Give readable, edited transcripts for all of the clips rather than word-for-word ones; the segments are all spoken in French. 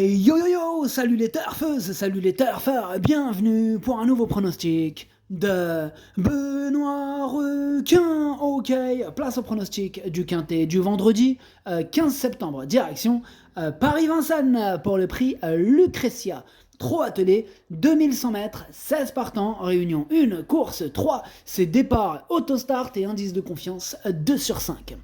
Yo yo yo, salut les turfeuses, salut les turfeurs, bienvenue pour un nouveau pronostic de Benoît Requin. Ok, place au pronostic du Quintet du vendredi 15 septembre, direction Paris-Vincennes pour le prix Lucretia. 3 attelés, 2100 mètres, 16 partants, réunion 1, course 3, c'est départ, autostart et indice de confiance 2 sur 5.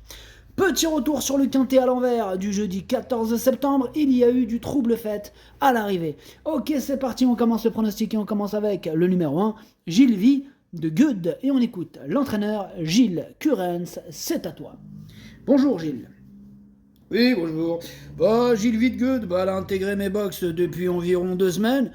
Petit retour sur le quintet à l'envers du jeudi 14 septembre, il y a eu du trouble fait à l'arrivée. Ok, c'est parti, on commence le pronostic et on commence avec le numéro 1, Gilles Vie de Good. Et on écoute l'entraîneur Gilles Curens, c'est à toi. Bonjour Gilles. Oui, bonjour. Gilles Vidgood, elle a intégré mes box depuis environ 2 semaines.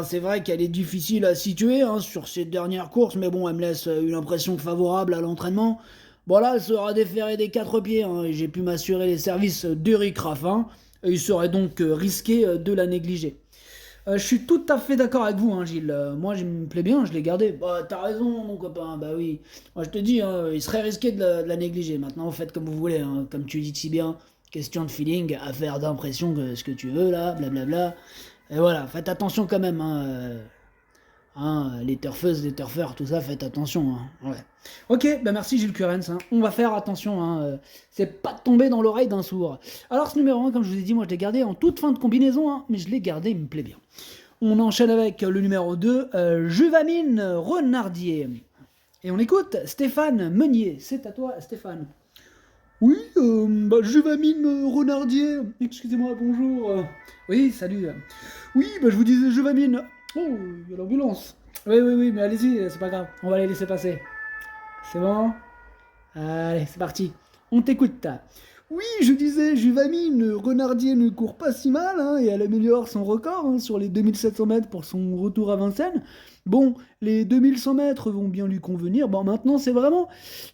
C'est vrai qu'elle est difficile à situer sur ces dernières courses, mais bon, elle me laisse une impression favorable à l'entraînement. Là, elle sera déférée des 4 pieds, et j'ai pu m'assurer les services d'Eric Raffin, et il serait donc risqué de la négliger. Je suis tout à fait d'accord avec vous, Gilles. Moi, je me plais bien, je l'ai gardé. T'as raison, mon copain. Oui. Moi, je te dis, il serait risqué de la négliger. Maintenant, faites comme vous voulez. Comme tu dis si bien, question de feeling, affaire d'impression, que ce que tu veux, là, blablabla. Et voilà, faites attention quand même. Les turfeuses, les turfeurs, tout ça, faites attention. Ouais. Ok, merci Gilles Curens. On va faire attention. C'est pas de tomber dans l'oreille d'un sourd. Alors ce numéro 1, comme je vous ai dit, moi je l'ai gardé en toute fin de combinaison, mais je l'ai gardé, il me plaît bien. On enchaîne avec le numéro 2, Juvamine Renardier. Et on écoute Stéphane Meunier. C'est à toi Stéphane. Oui, Juvamine Renardier. Excusez-moi, bonjour. Oui, salut. Oui, je vous disais Juvamine. Oh, il y a l'ambulance. Oui, mais allez-y, c'est pas grave. On va les laisser passer. C'est bon? Allez, c'est parti. On t'écoute. Oui, je disais, Juvamine Renardier ne court pas si mal, et elle améliore son record sur les 2700 mètres pour son retour à Vincennes. Bon, les 2100 mètres vont bien lui convenir. Maintenant, c'est vraiment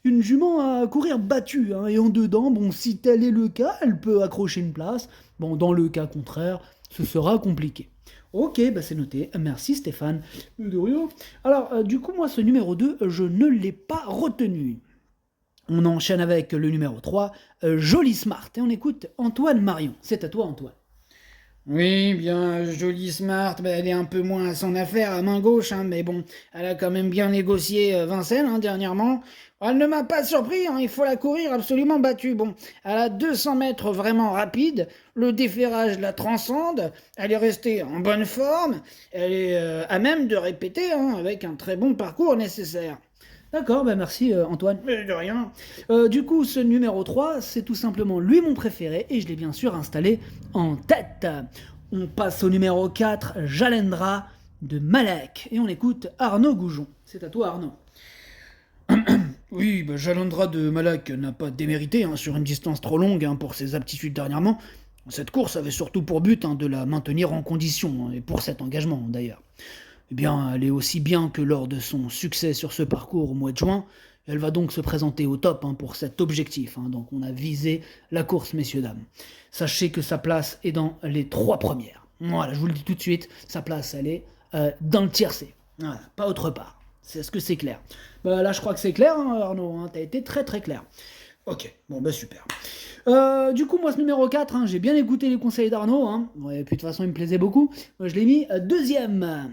une jument à courir battue. Et en dedans, si tel est le cas, elle peut accrocher une place. Dans le cas contraire, ce sera compliqué. Ok, c'est noté. Merci Stéphane. De rien. Alors, du coup, moi, ce numéro 2, je ne l'ai pas retenu. On enchaîne avec le numéro 3, Jolie Smart. Et on écoute Antoine Marion. C'est à toi, Antoine. Oui, bien, Jolie Smart, elle est un peu moins à son affaire à main gauche, mais bon, elle a quand même bien négocié Vincennes dernièrement. Elle ne m'a pas surpris, il faut la courir absolument battue. Elle a 200 mètres vraiment rapides, le déferrage la transcende, elle est restée en bonne forme, elle est à même de répéter avec un très bon parcours nécessaire. D'accord, merci Antoine. Mais de rien. Du coup, ce numéro 3, c'est tout simplement lui mon préféré et je l'ai bien sûr installé en tête. On passe au numéro 4, Jalendra de Malek. Et on écoute Arnaud Goujon. C'est à toi Arnaud. Oui, Jalendra de Malek n'a pas démérité sur une distance trop longue pour ses aptitudes dernièrement. Cette course avait surtout pour but de la maintenir en condition, et pour cet engagement d'ailleurs. Eh bien, elle est aussi bien que lors de son succès sur ce parcours au mois de juin. Elle va donc se présenter au top pour cet objectif. Donc on a visé la course, messieurs, dames. Sachez que sa place est dans les 3 premières. Voilà, je vous le dis tout de suite, sa place, elle est dans le tiercé. Voilà, pas autre part. Est-ce que c'est clair? Là, je crois que c'est clair, Arnaud. T'as été très très clair. Ok, super. Du coup, moi, ce numéro 4, j'ai bien écouté les conseils d'Arnaud. Et puis de toute façon, il me plaisait beaucoup. Moi, je l'ai mis deuxième.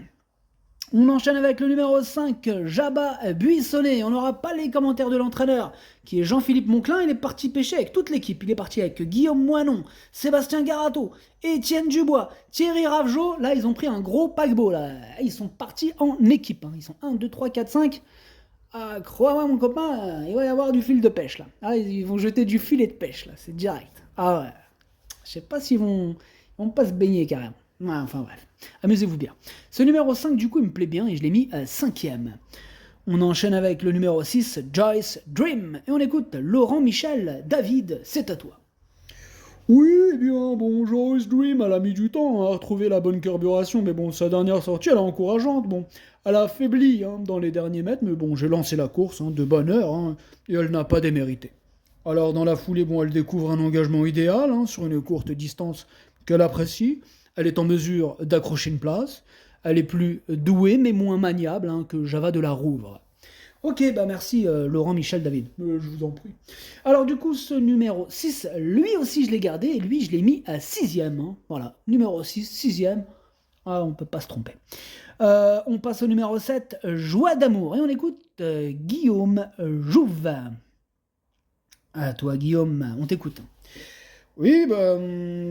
On enchaîne avec le numéro 5, Jabba Buissonnet. On n'aura pas les commentaires de l'entraîneur, qui est Jean-Philippe Monclin. Il est parti pêcher avec toute l'équipe. Il est parti avec Guillaume Moinon, Sébastien Garato, Étienne Dubois, Thierry Ravgeot. Là, ils ont pris un gros paquebot. Là. Ils sont partis en équipe. Ils sont 1, 2, 3, 4, 5. Crois-moi, mon copain, il va y avoir du fil de pêche. Là. Ils vont jeter du filet de pêche. Là. C'est direct. Ah ouais. Je sais pas s'ils vont pas se baigner carrément. Ouais, enfin bref, amusez-vous bien. Ce numéro 5, du coup, il me plaît bien et je l'ai mis 5e. On enchaîne avec le numéro 6, Joyce Dream. Et on écoute Laurent Michel. David, c'est à toi. Oui, Joyce Dream, elle a mis du temps à retrouver la bonne carburation, mais sa dernière sortie, elle est encourageante. Elle a affaibli dans les derniers mètres, mais j'ai lancé la course de bonne heure, et elle n'a pas démérité. Alors, dans la foulée, elle découvre un engagement idéal sur une courte distance qu'elle apprécie. Elle est en mesure d'accrocher une place. Elle est plus douée, mais moins maniable que Java de la Rouvre. Ok, bah merci Laurent Michel David. Je vous en prie. Alors du coup, ce numéro 6, lui aussi je l'ai gardé, et lui je l'ai mis à 6ème. Hein. Voilà, numéro 6, 6ème. Ah, on peut pas se tromper. On passe au numéro 7, Joie d'amour, et on écoute Guillaume Jouve. À toi Guillaume, on t'écoute. Oui, bah,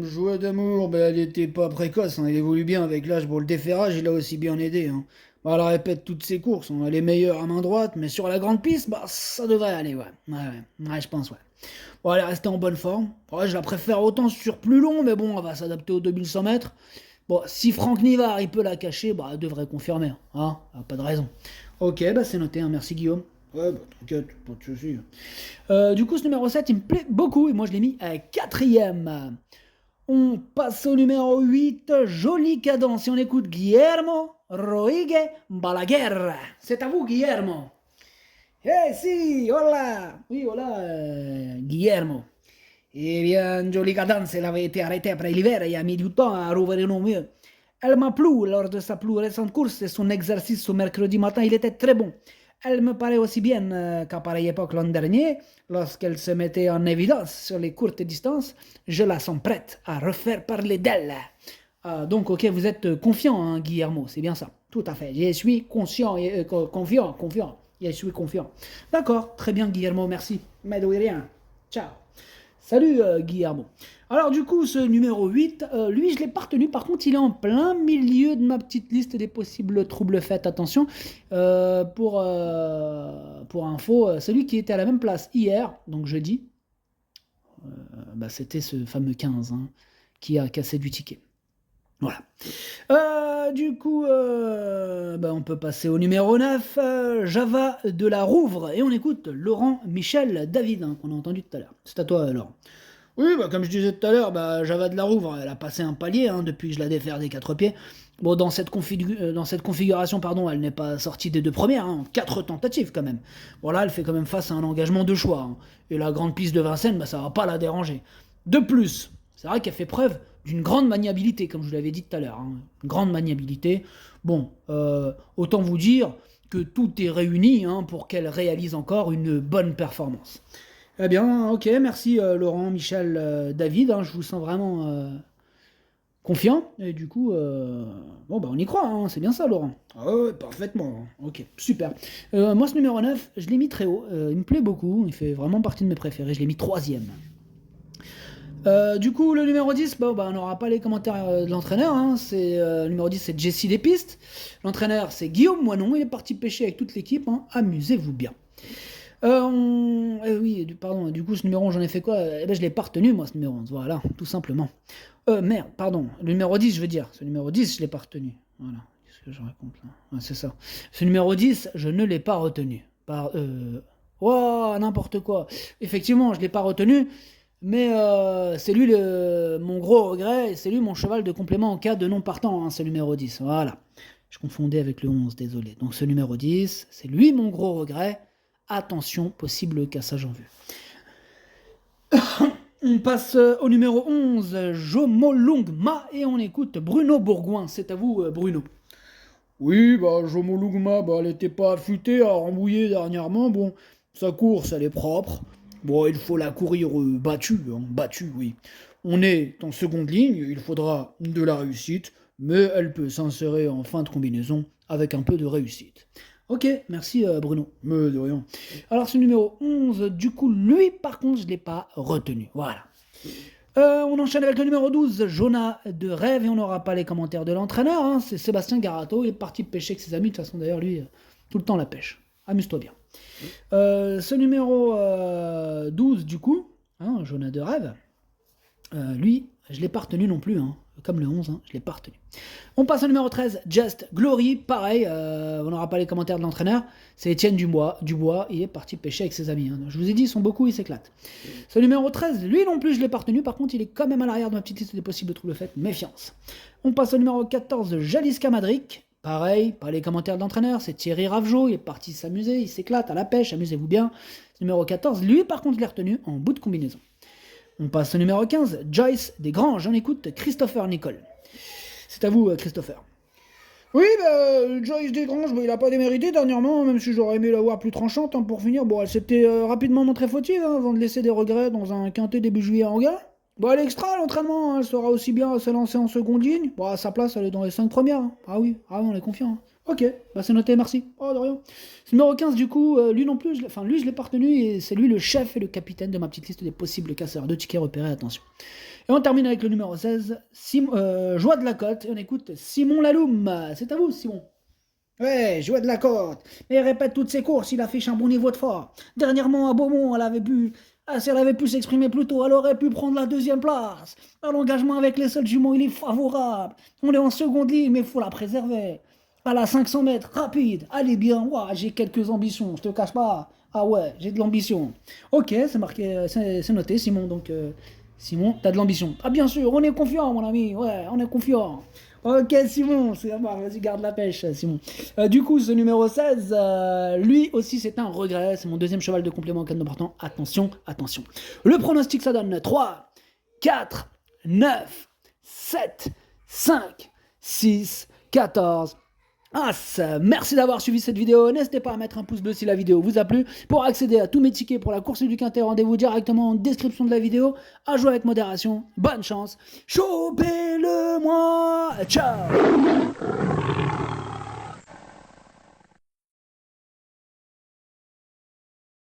Joie d'amour, bah, elle était pas précoce, hein, elle évolue bien avec l'âge. Bon, le déferrage, il a aussi bien aidé. Hein. Bah, elle répète toutes ses courses, hein, elle est meilleure à main droite, mais sur la grande piste, bah, ça devrait aller, ouais. Ouais, je pense, ouais. Bon, elle est restée en bonne forme. Ouais, je la préfère autant sur plus long, mais bon, elle va s'adapter aux 2100 mètres. Bon, si Franck Nivard, il peut la cacher, bah, elle devrait confirmer, hein, pas de raison. Ok, bah, c'est noté, hein, merci Guillaume. Ouais, bah t'inquiète, pas de soucis. Du coup, ce numéro 7, il me plaît beaucoup, et moi je l'ai mis à 4ème. On passe au numéro 8, jolie cadence, et on écoute Guillermo Roigue Balaguer. C'est à vous, Guillermo. Eh si, hola. Oui, hola, Guillermo. Eh bien, jolie cadence, elle avait été arrêtée après l'hiver et a mis du temps à revenir au mieux. Elle m'a plu lors de sa plus récente course et son exercice ce mercredi matin, il était très bon. Elle me paraît aussi bien qu'à pareille époque l'an dernier, lorsqu'elle se mettait en évidence sur les courtes distances. Je la sens prête à refaire parler d'elle. Donc, ok, vous êtes confiant, hein, Guillermo, c'est bien ça. Tout à fait. Je suis conscient, confiant. Je suis confiant. D'accord, très bien, Guillermo, merci. Mais de rien. Ciao. Salut, Guillermo. Alors, du coup, ce numéro 8, lui, je l'ai pas retenu. Par contre, il est en plein milieu de ma petite liste des possibles troubles faits. Attention, pour info, celui qui était à la même place hier, donc jeudi, bah, c'était ce fameux 15 hein, qui a cassé du ticket. Voilà. Du coup, bah, on peut passer au numéro 9, Java de la Rouvre. Et on écoute Laurent Michel David, hein, qu'on a entendu tout à l'heure. C'est à toi, Laurent. Oui, bah, comme je disais tout à l'heure, bah, Java de la Rouvre, elle a passé un palier hein, depuis que je la défaire des 4 pieds. Bon, dans cette configuration, pardon, elle n'est pas sortie des 2 premières, hein, 4 tentatives quand même. Bon, là, elle fait quand même face à un engagement de choix. Hein, et la grande piste de Vincennes, bah, ça va pas la déranger. De plus, c'est vrai qu'elle fait preuve d'une grande maniabilité, comme je vous l'avais dit tout à l'heure. Hein, une grande maniabilité. Bon, autant vous dire que tout est réuni hein, pour qu'elle réalise encore une bonne performance. Eh bien, ok, merci Laurent, Michel, David, hein, je vous sens vraiment confiant, et du coup, bon bah on y croit, hein, c'est bien ça Laurent. Ah ouais, parfaitement. Ok, super. Moi ce numéro 9, je l'ai mis très haut, il me plaît beaucoup, il fait vraiment partie de mes préférés, je l'ai mis 3ème. Du coup, le numéro 10, bah, on n'aura pas les commentaires de l'entraîneur, hein, le numéro 10 c'est Jesse Despistes, l'entraîneur c'est Guillaume Moinon, il est parti pêcher avec toute l'équipe, hein, amusez-vous bien. Oui, pardon, du coup, ce numéro 11, j'en ai fait quoi? Eh ben, je l'ai pas retenu, moi, ce numéro 11, voilà, tout simplement. Merde, pardon, le numéro 10, je veux dire, ce numéro 10, je l'ai pas retenu, voilà, qu'est-ce que je raconte là? Ouais, c'est ça. Ce numéro 10, je ne l'ai pas retenu. Oh, n'importe quoi. Effectivement, je l'ai pas retenu, mais c'est lui mon gros regret, et c'est lui mon cheval de complément en cas de non partant, hein, ce numéro 10, voilà. Je confondais avec le 11, désolé. Donc ce numéro 10, c'est lui mon gros regret. Attention, possible cassage en vue. On passe au numéro 11, Jomolungma, et on écoute Bruno Bourgoin. C'est à vous, Bruno. Oui, bah, Jomolungma, bah, elle était pas affûtée à rembouiller dernièrement. Bon, sa course, elle est propre. Bon, il faut la courir battue, hein, battue, oui. On est en seconde ligne, il faudra de la réussite, mais elle peut s'insérer en fin de combinaison avec un peu de réussite. Ok, merci Bruno. Mais de rien. Alors ce numéro 11, du coup, lui par contre, je ne l'ai pas retenu. Voilà. On enchaîne avec le numéro 12, Jonah de Rêve, et on n'aura pas les commentaires de l'entraîneur. Hein, c'est Sébastien Garato, il est parti pêcher avec ses amis. De toute façon, d'ailleurs, lui, tout le temps la pêche. Amuse-toi bien. Ce numéro 12, du coup, hein, Jonah de Rêve, lui, je ne l'ai pas retenu non plus. Hein. Comme le 11, hein, je ne l'ai pas retenu. On passe au numéro 13, Just Glory, pareil, on n'aura pas les commentaires de l'entraîneur, c'est Étienne Dubois, il est parti pêcher avec ses amis, hein. Je vous ai dit, ils sont beaucoup, ils s'éclatent. Ce numéro 13, lui non plus je ne l'ai pas retenu, par contre il est quand même à l'arrière de ma petite liste des possibles troubles faits, méfiance. On passe au numéro 14, Jaliska Madric, pareil, pas les commentaires de l'entraîneur, c'est Thierry Ravgeot, il est parti s'amuser, il s'éclate à la pêche, amusez-vous bien. Ce numéro 14, lui par contre je l'ai retenu en bout de combinaison. On passe au numéro 15, Joyce Desgranges, on écoute Christopher Nicole. C'est à vous, Christopher. Oui, Joyce Desgranges, il a pas démérité dernièrement, même si j'aurais aimé la voir plus tranchante, hein, pour finir. Bon, elle s'était rapidement montrée fautive, hein, avant de laisser des regrets dans un quintet début juillet en gars. Bon, elle est extra à l'entraînement, hein, elle saura aussi bien se lancer en seconde ligne. Bon, à sa place, elle est dans les 5 premières. Hein. Ah oui, on est confiant. Hein. Ok, c'est noté, merci. Oh, de rien. Ce numéro 15, du coup, lui non plus, lui, je l'ai pas retenu, et c'est lui le chef et le capitaine de ma petite liste des possibles casseurs de tickets repérés, attention. Et on termine avec le numéro 16, Joie de la Côte, et on écoute Simon Laloum. C'est à vous, Simon. Ouais, Joie de la Côte. Et répète toutes ses courses, il affiche un bon niveau de forme. Dernièrement, à Beaumont, si elle avait pu s'exprimer plus tôt, elle aurait pu prendre la 2e place. L'engagement avec les seuls jumeaux, il est favorable. On est en seconde ligne, mais il faut la préserver. À la 500 mètres, rapide, allez bien. Ouah, j'ai quelques ambitions, je te cache pas. Ah ouais, j'ai de l'ambition. Ok, c'est marqué, c'est noté, Simon. Donc, Simon, t'as de l'ambition. Ah bien sûr, on est confiant, mon ami. Ouais, on est confiant. Ok, Simon, c'est à moi. Vas-y, garde la pêche, Simon. Du coup, ce numéro 16, lui aussi, c'est un regret. C'est mon deuxième cheval de complément en cas de portant. Attention, attention. Le pronostic, ça donne 3, 4, 9, 7, 5, 6, 14. As, merci d'avoir suivi cette vidéo, n'hésitez pas à mettre un pouce bleu si la vidéo vous a plu. Pour accéder à tous mes tickets pour la course du Quintet, rendez-vous directement en description de la vidéo. À jouer avec modération, bonne chance, chopez-le moi, ciao.